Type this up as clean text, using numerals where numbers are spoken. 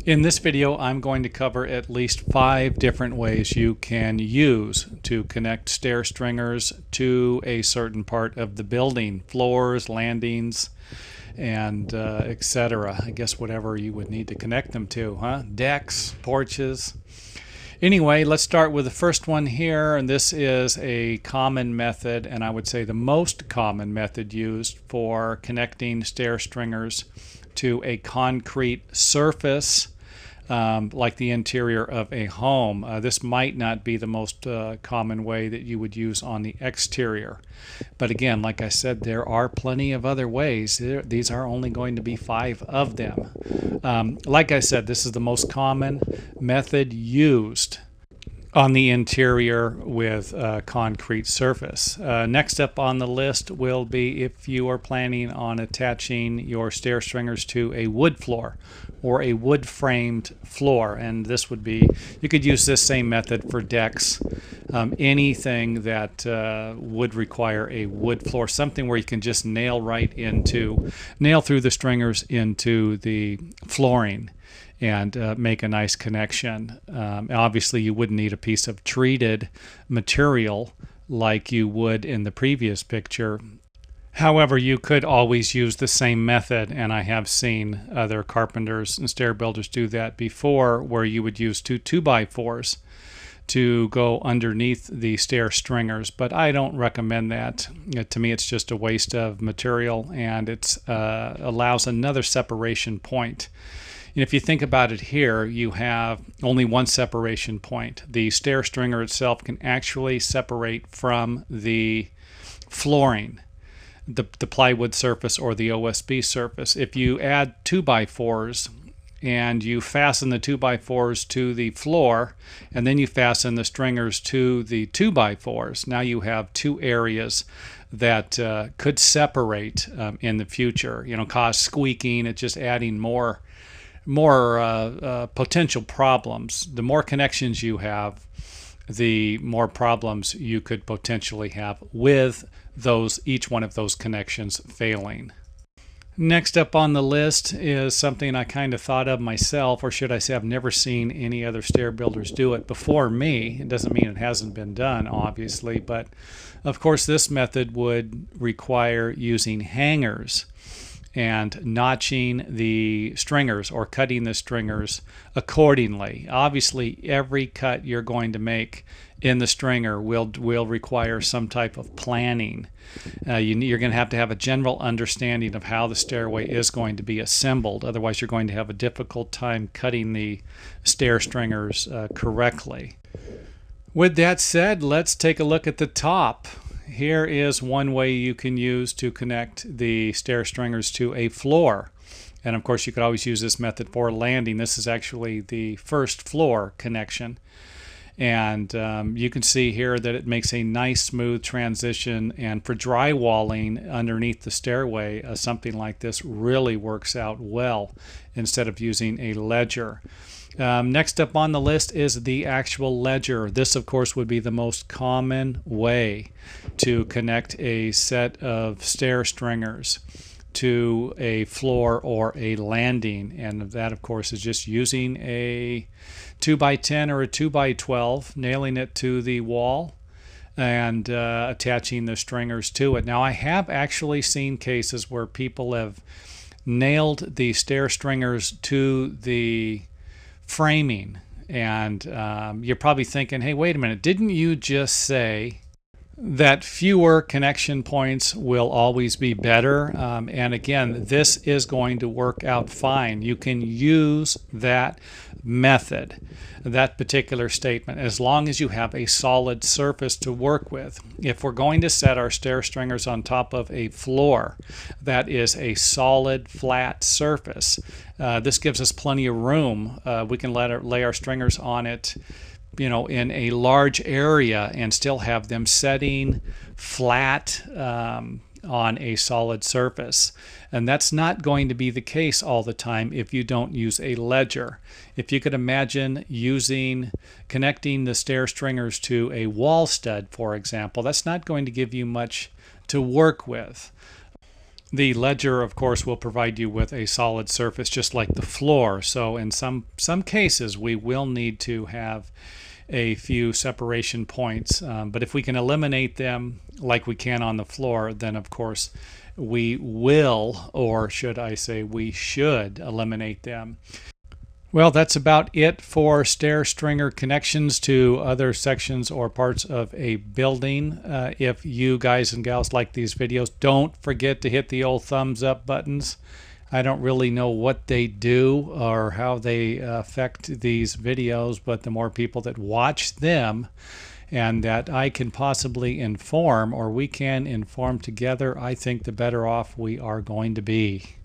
In this video, I'm going to cover at least 5 different ways you can use to connect stair stringers to a certain part of the building, floors, landings, and etc. I guess whatever you would need to connect them to, huh? Decks, porches. Anyway, let's start with the first one here, and this is a common method, and I would say the most common method used for connecting stair stringers to a concrete surface, like the interior of a home. This might not be the most common way that you would use on the exterior. But again, like I said, there are plenty of other ways. These are only going to be 5 of them. Like I said, this is the most common method used on the interior with a concrete surface. Next up on the list will be if you are planning on attaching your stair stringers to a wood floor or a wood framed floor, and this would be, you could use this same method for decks, anything that would require a wood floor, something where you can just nail through the stringers into the flooring and make a nice connection. Obviously, you wouldn't need a piece of treated material like you would in the previous picture. However, you could always use the same method, and I have seen other carpenters and stair builders do that before, where you would use 2 2x4s to go underneath the stair stringers, but I don't recommend that. To me, it's just a waste of material, and it allows another separation point. If you think about it here, you have only one separation point. The stair stringer itself can actually separate from the flooring, the plywood surface or the OSB surface. If you add 2x4s and you fasten the 2x4s to the floor and then you fasten the stringers to the 2x4s, now you have 2 areas that could separate in the future, cause squeaking. It's just adding more potential problems. The more connections you have, the more problems you could potentially have with each one of those connections failing. Next up on the list is something I kind of thought of myself, or should I say I've never seen any other stair builders do it before me. It doesn't mean it hasn't been done, obviously, but of course this method would require using hangers and notching the stringers or cutting the stringers accordingly. Obviously, every cut you're going to make in the stringer will require some type of planning. You're going to have a general understanding of how the stairway is going to be assembled. Otherwise, you're going to have a difficult time cutting the stair stringers correctly. With that said, let's take a look at the top. Here is one way you can use to connect the stair stringers to a floor. And of course, you could always use this method for landing. This is actually the first floor connection. And you can see here that it makes a nice smooth transition. And for drywalling underneath the stairway, something like this really works out well instead of using a ledger. Next up on the list is the actual ledger. This, of course, would be the most common way to connect a set of stair stringers to a floor or a landing. And that, of course, is just using a 2x10 or a 2x12, nailing it to the wall and attaching the stringers to it. Now, I have actually seen cases where people have nailed the stair stringers to the framing, and you're probably thinking, hey, wait a minute, didn't you just say that fewer connection points will always be better? And again, this is going to work out fine. You can use that method, that particular statement, as long as you have a solid surface to work with. If we're going to set our stair stringers on top of a floor that is a solid, flat surface, this gives us plenty of room. We can lay our stringers on it, in a large area and still have them setting flat on a solid surface. And that's not going to be the case all the time if you don't use a ledger. If you could imagine connecting the stair stringers to a wall stud, for example, that's not going to give you much to work with. The ledger, of course, will provide you with a solid surface just like the floor. So in some cases, we will need to have a few separation points. But if we can eliminate them like we can on the floor, then of course we will, or should I say we should, eliminate them. Well, that's about it for stair stringer connections to other sections or parts of a building. If you guys and gals like these videos, don't forget to hit the old thumbs up buttons. I don't really know what they do or how they affect these videos, but the more people that watch them and that I can possibly inform, or we can inform together, I think the better off we are going to be.